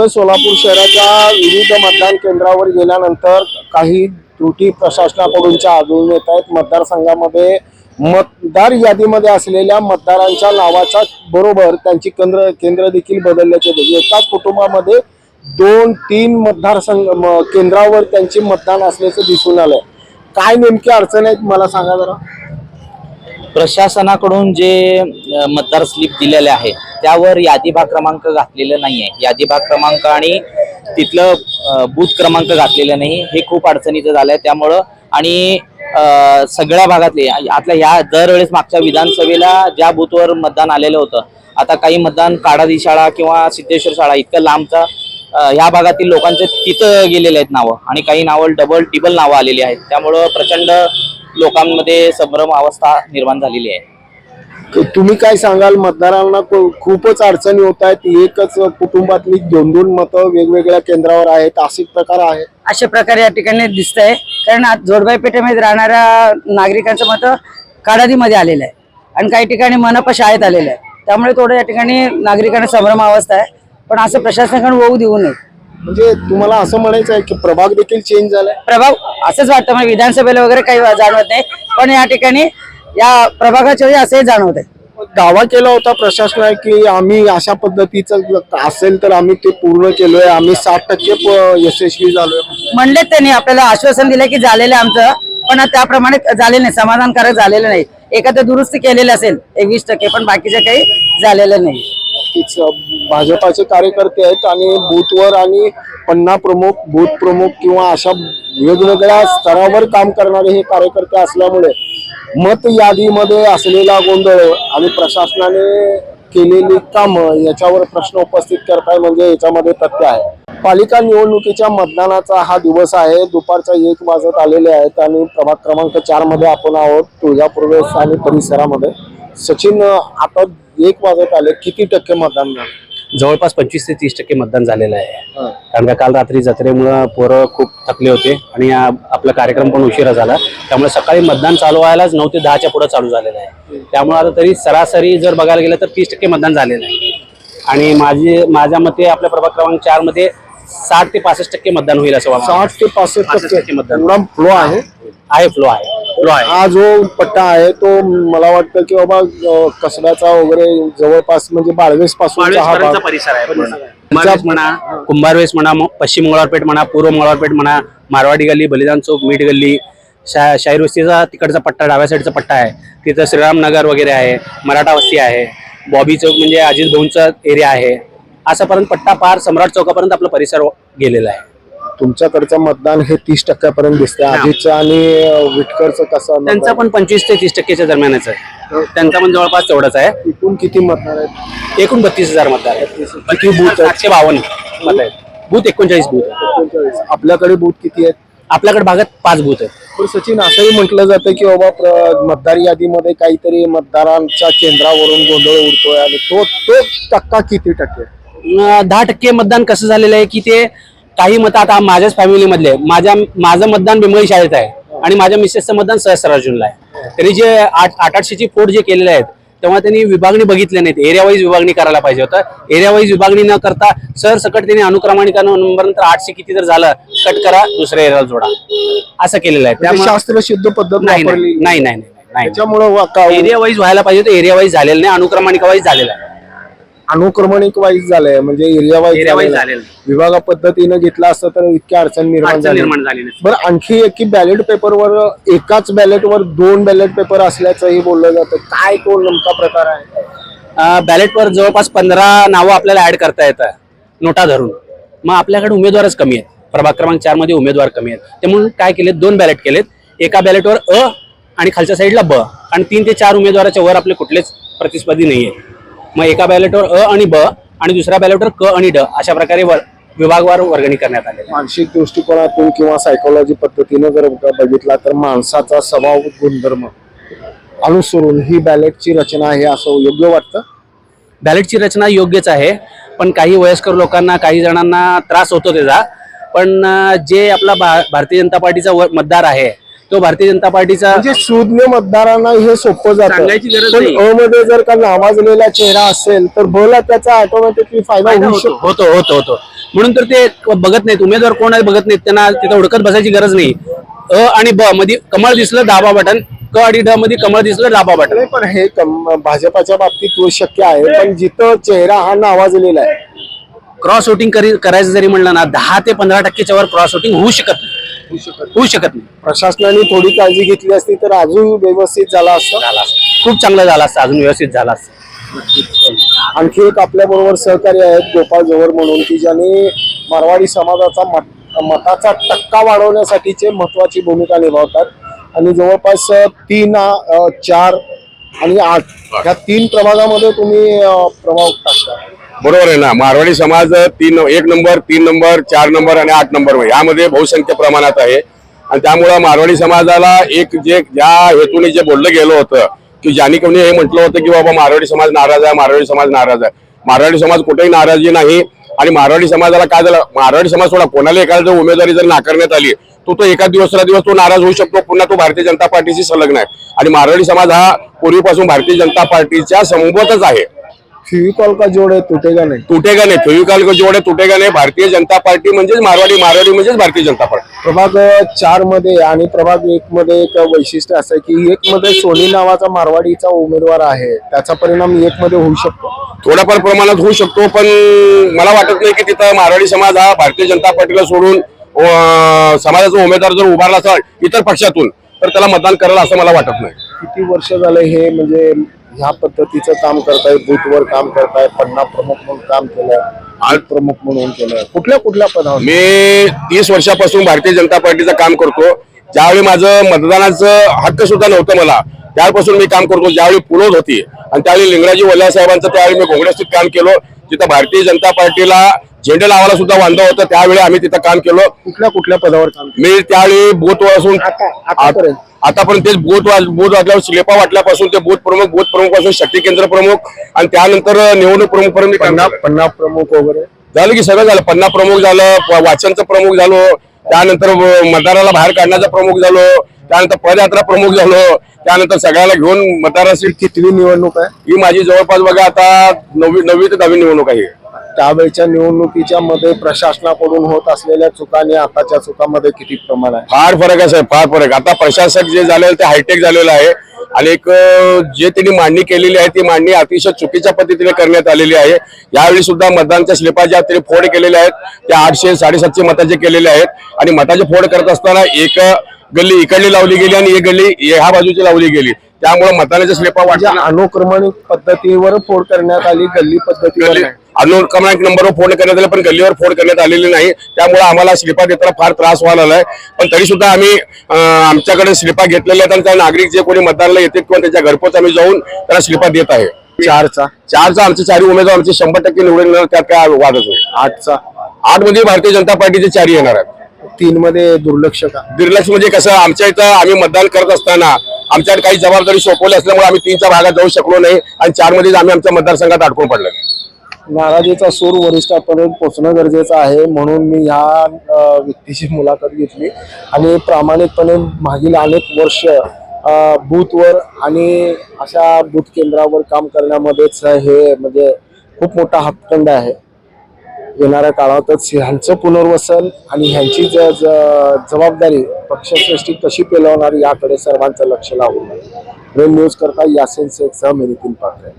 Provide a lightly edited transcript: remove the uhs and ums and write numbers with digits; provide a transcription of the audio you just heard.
सोलापूर शहराच्या विविध मतदान केंद्रावर गेल्यानंतर काही त्रुटी प्रशासनाकडूनच्या आढळून येत आहेत। मतदारसंघामध्ये मतदार यादीमध्ये असलेल्या मतदारांच्या नावाच्या बरोबर त्यांची केंद्र देखील बदलल्याचे एकाच कुटुंबामध्ये 2-3 मतदारसंघ केंद्रावर त्यांची मतदान असल्याचे दिसून आलंय। काय नेमकी अडचण आहे मला सांगा जरा। प्रशासनाकडून जे मतदार स्लिप दिलेले आहे त्यावर यादी भाग क्रमांक घातलेला नाहीये। यादी भाग क्रमांक आणि तिथलं बूथ क्रमांक घातलेला नाही, हे खूप अडचणीचं झालंय। त्यामुळं आणि सगळ्या भागातले आतल्या ह्या दरवेळेस मागच्या विधानसभेला ज्या बूथवर मतदान आलेलं होतं, आता काही मतदान काडादी शाळा किंवा सिद्धेश्वर शाळा इतकं लांबचा ह्या भागातील लोकांचे तिथं गेलेले आहेत नावं, आणि काही नावं डबल टिबल नावं आलेली आहेत। त्यामुळं प्रचंड लोकांमध्ये संभ्रम अवस्था निर्माण झालेली आहे। तुम्ही काय सांगाल? मतदारांना खूपच अडचणी होत आहेत। एकच कुटुंबातली 2-2 मतं वेगवेगळ्या केंद्रावर आहेत, असे प्रकार आहे। अशा प्रकारे या ठिकाणी दिसतंय, कारण आज जोडबाई पेठेमध्ये राहणाऱ्या नागरिकांचं मतं काडादीमध्ये आलेलं आहे आणि काही ठिकाणी मनपा शाळेत आलेलं आहे। त्यामुळे थोडं या ठिकाणी नागरिकांना संभ्रम अवस्था आहे, पण असं प्रशासनाकडून होऊ देऊ नये। म्हणजे तुम्हाला असं म्हणायचं आहे की प्रभाग देखील चेंज झालाय? प्रभाग असंच वाटतं, म्हणजे विधानसभेला वगैरे काही जाणवत नाही, पण या ठिकाणी या प्रभागाच्या वेळी असंही जाणवत आहे। दावा केला होता प्रशासनाने की आम्ही अशा पद्धतीचं असेल तर आम्ही ते पूर्ण केलोय, आम्ही 60% यशस्वी झालोय म्हणले। त्यांनी आपल्याला आश्वासन दिलं की झालेलं आमचं, पण त्याप्रमाणे झालेलं नाही, समाधानकारक झालेलं नाही। एखादं दुरुस्ती केलेलं असेल 21%, पण बाकीचं काही झालेलं नाही। भाजपाचे कार्यकर्ते आहेत आणि बूथवर आणि पन्ना प्रमुख, बूथ प्रमुख किंवा अशा वेगवेगळ्या स्तरावर काम करणारे हे कार्यकर्ते असल्यामुळे मत यादीमध्ये असलेला गोंधळ आणि प्रशासनाने केलेली कामं याच्यावर प्रश्न उपस्थित करताय, म्हणजे याच्यामध्ये तथ्य आहे। पालिका निवडणुकीच्या मतदानाचा हा दिवस आहे। दुपारच्या 1 वाजत आलेले आहेत आणि प्रभाग क्रमांक 4 मध्ये आपण आहोत, तुळजापूर वेस्ट आणि परिसरामध्ये। सचिन, आता 1 वाजत आले, किती टक्के मतदान झालं? जवळपास 25 ते 30% मतदान झालेलं आहे। कारण का काल रात्री जत्रेमुळे पोरं खूप थकले होते आणि आपला कार्यक्रम पण उशिरा झाला, त्यामुळे सकाळी मतदान चालू व्हायलाच 9 ते 10च्या पुढे चालू झालेलं आहे। त्यामुळे आता तरी सरासरी जर बघायला गेलं तर 30% मतदान झालेलं आहे। आणि माझ्या मते आपल्या प्रभाग क्रमांक 4 मध्ये 60 ते 65% मतदान होईल असं वाटतं। 60 ते 65% मतदान फ्लो आहे। फ्लो आहे। हा जो पट्टा आहे तो मला वाटतं की बाबा कसब्याचा वगैरे जवळपास म्हणजे बाळवेस पासून परिसर आहे म्हणा, कुंभारवेस म्हणा, पश्चिम मंगळवारपेठ म्हणा, पूर्व मंगळवारपेठ म्हणा, मारवाडी गल्ली, बलिदान चौक, मीठ गल्ली, शाहीर वस्तीचा तिकडचा पट्टा, डाव्या साईडचा पट्टा आहे, तिथं श्रीरामनगर वगैरे आहे, मराठा वस्ती आहे, बॉबी चौक म्हणजे अजित भाऊंचा एरिया आहे, असापर्यंत पट्टा पार सम्राट चौकापर्यंत आपला परिसर गेलेला आहे। तुमच्याकडचं मतदान हे 30% पर्यंत दिसते। अजितचं आणि विटकरचं कसं? त्यांचा पण 25 ते 30%च्या दरम्यानच आहे, त्यांचा पण जवळपास तेवढाच आहे। एकूण किती मतदार आहेत? एकूण 32,000 मतदार आहेत। किती बूथ आहेत? 752 मत आहेत। बूथ 39 बूथ आहेत। 39। आपल्याकडे बूथ किती आहेत? आपल्याकडे भागात 5 बूथ आहेत। पण सचिन, असंही म्हटलं जातं की बाबा मतदार यादीमध्ये काहीतरी मतदारांच्या केंद्रावरून गोंधळ उडतोय, आणि तो टक्का किती टक्के? 10% मतदान कसं झालेलं आहे की ते काही मत आता माझ्याच फॅमिली मधले, माझं मतदान बिंबळी शाळेत आहे आणि माझ्या मिसेसचं मतदान सहस्रार्जुनला आहे। तरी जे 800ची फोड जे केलेले आहेत तेव्हा त्यांनी विभागणी बघितले नाहीत, एरिया वाईज विभागणी करायला पाहिजे होतं। एरिया वाईज विभागणी न करता सरसकट त्यांनी अनुक्रमानिका नंबर नंतर 800 किती जर झालं कट करा, दुसऱ्या एरियाला जोडा, असं केलेलं आहे। त्यामुळे शास्त्रशुद्ध पद्धत वापरली नाही, त्याच्यामुळे एरिया वाईज व्हायला पाहिजे होतं, एरिया वाईज झालेलं नाही, अनुक्रमानिका वाईज झालेलं आहे। अनुक्रमणिक वाईज झालंय, म्हणजे एरिया वाईज झालेलं, विभागा पद्धतीने घेतला असतं तर इतक्या अडचण निर्माण झाली। बरं, आणखी एक की बॅलेट पेपरवर एकाच बॅलेटवर 2 बॅलेट पेपर असल्याचंही बोललं जातं, काय तो नेमका प्रकार आहे? बॅलेटवर जवळपास 15 नावं आपल्याला ऍड करता येतात नोटा धरून, मग आपल्याकडे उमेदवारच कमी आहेत। प्रभाग क्रमांक 4 मध्ये उमेदवार कमी आहेत, ते म्हणून काय केलेत 2 बॅलेट केलेत, एका बॅलेटवर अ आणि खालच्या साईडला ब, आणि 3 ते 4 उमेदवाराच्या वर आपले कुठलेच प्रतिस्पर्धी नाहीये। मग एका बॅलेटवर अ आणि ब आणि दुसऱ्या बॅलेटवर क आणि ड, अशा प्रकारे विभागवार वर्गणी करण्यात आले। मानसिक दृष्टिकोनातून किंवा सायकोलॉजी पद्धतीने जर बघितला तर माणसाचा स्वभाव गुणधर्म अनुसरून ही बॅलेटची रचना आहे असं योग्य वाटतं? बॅलेटची रचना योग्यच आहे, पण काही वयस्कर लोकांना, काही जणांना त्रास होतो त्याचा। पण जे आपला भारतीय जनता पार्टीचा मतदार आहे तो भारतीय जनता पार्टीचा म्हणजे शून्य मतदारांना हे सोपं जातं. सांगायची गरज पण नाही. अ मध्ये जर का नावाजलेला चेहरा असेल तर ब ला त्याचा ऑटोमॅटिकली फायदा होऊ शकतो. होतो म्हणून तर ते बघत नाहीत, उमेदवार कोण आहे बघत नाहीत, त्यांना तिथं हुडकत बसायची गरज नाही. अ आणि ब मध्ये कमळ दिसलं दाबा बटन, क आणि ड मध्ये कमळ दिसलं दाबा बटन. नाही, पण हे भाजपाच्या बाबतीत तो शक्य आहे, पण जिथं चेहरा हा नावाजलेला आहे क्रॉस वोटिंग करायचं जरी म्हणलं ना 10 ते 15% वर क्रॉस वोटिंग होऊ शकत नाही. प्रशासनाने थोडी काळजी घेतली असती तर अजून व्यवस्थित झाला असता. खूप चांगलं झालं असतं, अजून व्यवस्थित झालं असतं. आणखी एक आपल्या बरोबर सहकारी आहेत गोपाळ जवळ म्हणून, की ज्यांनी मारवाडी समाजाचा मताचा टक्का वाढवण्यासाठीचे महत्वाची भूमिका निभावतात आणि जवळपास 3, 4 आणि 8 या 3 प्रभागामध्ये तुम्ही प्रभाव टाकता. बरोबर आहे ना. मारवाडी समाज 1 नंबर, 3 नंबर, 4 नंबर आणि 8 नंबर यामध्ये बहुसंख्य प्रमाणात आहे. आणि त्यामुळं मारवाडी समाजाला ज्या हेतूने जे बोललं गेलं होतं की ज्यांनी कोणी हे म्हटलं होतं की बाबा मारवाडी समाज नाराज आहे, मारवाडी समाज नाराज आहे. मारवाडी समाज कुठेही नाराजी नाही. आणि मारवाडी समाजाला काय झालं, मारवाडी समाज सोडा, कोणाला एखादा उमेदवारी जर नाकारण्यात आली तो एका दिवस तो नाराज होऊ शकतो, पुन्हा तो भारतीय जनता पार्टीशी संलग्न आहे. आणि मारवाडी समाज हा पूर्वीपासून भारतीय जनता पार्टीच्या समोरच आहे. फेविकॉल का जोड आहे, तुटेगा नाही. फेविकॉल का जोड आहे, तुटेगा नाही. भारतीय जनता पार्टी म्हणजेच मारवाडी म्हणजेच भारतीय जनता पार्टी. प्रभाग 4 मध्ये आणि प्रभाग 1 मध्ये एक वैशिष्ट्य असं आहे की 1 मध्ये सोनी नावाचा मारवाडीचा उमेदवार आहे, त्याचा परिणाम 1 मध्ये होऊ शकतो. थोड्याफार प्रमाणात होऊ शकतो, पण मला वाटत नाही की तिथं मारवाडी समाज हा भारतीय जनता पार्टीला सोडून समाजाचा उमेदवार जर उभारला असेल इतर पक्षातून तर त्याला मतदान करेल असं मला वाटत नाही. किती वर्ष झालं हे म्हणजे ह्या पद्धतीचं काम करताय, बूथवर काम करताय, पन्ना प्रमुख म्हणून काम केलंय, आज प्रमुख म्हणून केलंय, कुठल्या पदावर? मी 30 वर्षापासून भारतीय जनता पार्टीचं काम करतो. ज्यावेळी माझं मतदानाचं हक्क सुद्धा नव्हतं मला, त्यापासून मी काम करतो. ज्यावेळी पुलोद होती आणि त्यावेळी लिंगराजी वल्ल्या साहेबांचं त्यावेळी मी घोंगड्यास्थित काम केलं, जिथं भारतीय जनता पार्टीला झेंडे लावायला सुद्धा वांदा होतं, त्यावेळी आम्ही तिथं काम केलं. कुठल्या पदावर काम केलं? मी त्यावेळी बूथ असून आतापर्यंत तेच बूथ वाटल्यावर स्लिपा वाटल्यापासून ते बूथ प्रमुख पासून शक्ती केंद्र प्रमुख आणि त्यानंतर निवडणूक प्रमुख पर्यंत पन्ना प्रमुख वगैरे झालं की सगळं झालं. पन्ना प्रमुख झालं, वाचनचं प्रमुख झालो, त्यानंतर मतदाराला बाहेर काढण्याचा प्रमुख झालो, त्यानंतर पदयात्रा प्रमुख झालो, त्यानंतर सगळ्याला घेऊन मतदाराची. कितवी निवडणूक आहे ही? माझी जवळपास बघा आता 9वी ते 10वी निवडणूक आहे. त्यावेळच्या निवडणुकीच्या मध्ये प्रशासनाकडून होत असलेल्या चुका आणि आताच्या चुकांमध्ये किती प्रमाण आहे? फार फरक आहे साहेब, फार फरक. आता प्रशासक जे झालेलं ते हायटेक झालेलं आहे आणि जे त्यांनी मांडणी केलेली आहे ती मांडणी अतिशय चुकीच्या पद्धतीने करण्यात आलेली आहे. यावेळी सुद्धा मतदानच्या स्लिपा ज्या त्यांनी फोड केलेल्या आहेत त्या 800 750 मताचे केलेले आहेत आणि मताचे फोड करत असताना एक गल्ली इकडली लावली गेली आणि एक गल्ली ह्या बाजूची लावली गेली, त्यामुळे मतदानाच्या स्लिपा वाटल्या. अनुक्रमणिक पद्धतीवर फोड करण्यात आली, गल्ली पद्धतीवर नाही. अनुक्रमांक नंबरवर फोड करण्यात आले पण गल्लीवर फोड करण्यात आलेली नाही, त्यामुळे आम्हाला स्लिपा देताना फार त्रास व्हायला लागलाय. पण तरी सुद्धा आम्ही आमच्याकडे स्लिपा घेतलेल्या आहेत आणि त्या नागरिक जे कोणी मतदानाला येतात किंवा त्यांच्या घरपोच आम्ही जाऊन त्याला स्लिपा देत आहे. 4चा आमचे 4 उमेदवार आमचे 100% निवडून येणार, त्यात काय वादच नाही. 8 मध्ये भारतीय जनता पार्टीचे 4 येणार आहेत. 3 मध्ये दुर्लक्ष का? दुर्लक्ष म्हणजे कसं, आमच्या इथं आम्ही मतदान करत असताना आमच्याकडे काही जबाबदारी सोपवली असल्यामुळे आम्ही 3च्या भागात जाऊ शकलो नाही आणि 4 मध्ये आम्ही आमच्या मतदारसंघात अडकून पडलो. नाराजीचा सूर वरिष्ठांपर्यंत पोहोचणं गरजेचं आहे, म्हणून मी ह्या व्यक्तीची मुलाखत घेतली आणि प्रामाणिकपणे मागील अनेक वर्ष बूथवर आणि अशा बूथ केंद्रावर काम करण्यामध्येच हे म्हणजे खूप मोठा हातखंड आहे. येणाऱ्या काळातच ह्यांचं पुनर्वसन आणि ह्यांची जबाबदारी पक्षश्रेष्ठी कशी पेलवणार याकडे सर्वांचं लक्ष लागून. प्रेम न्यूज करता यासिन शेखसह मी नितीन पात्रे.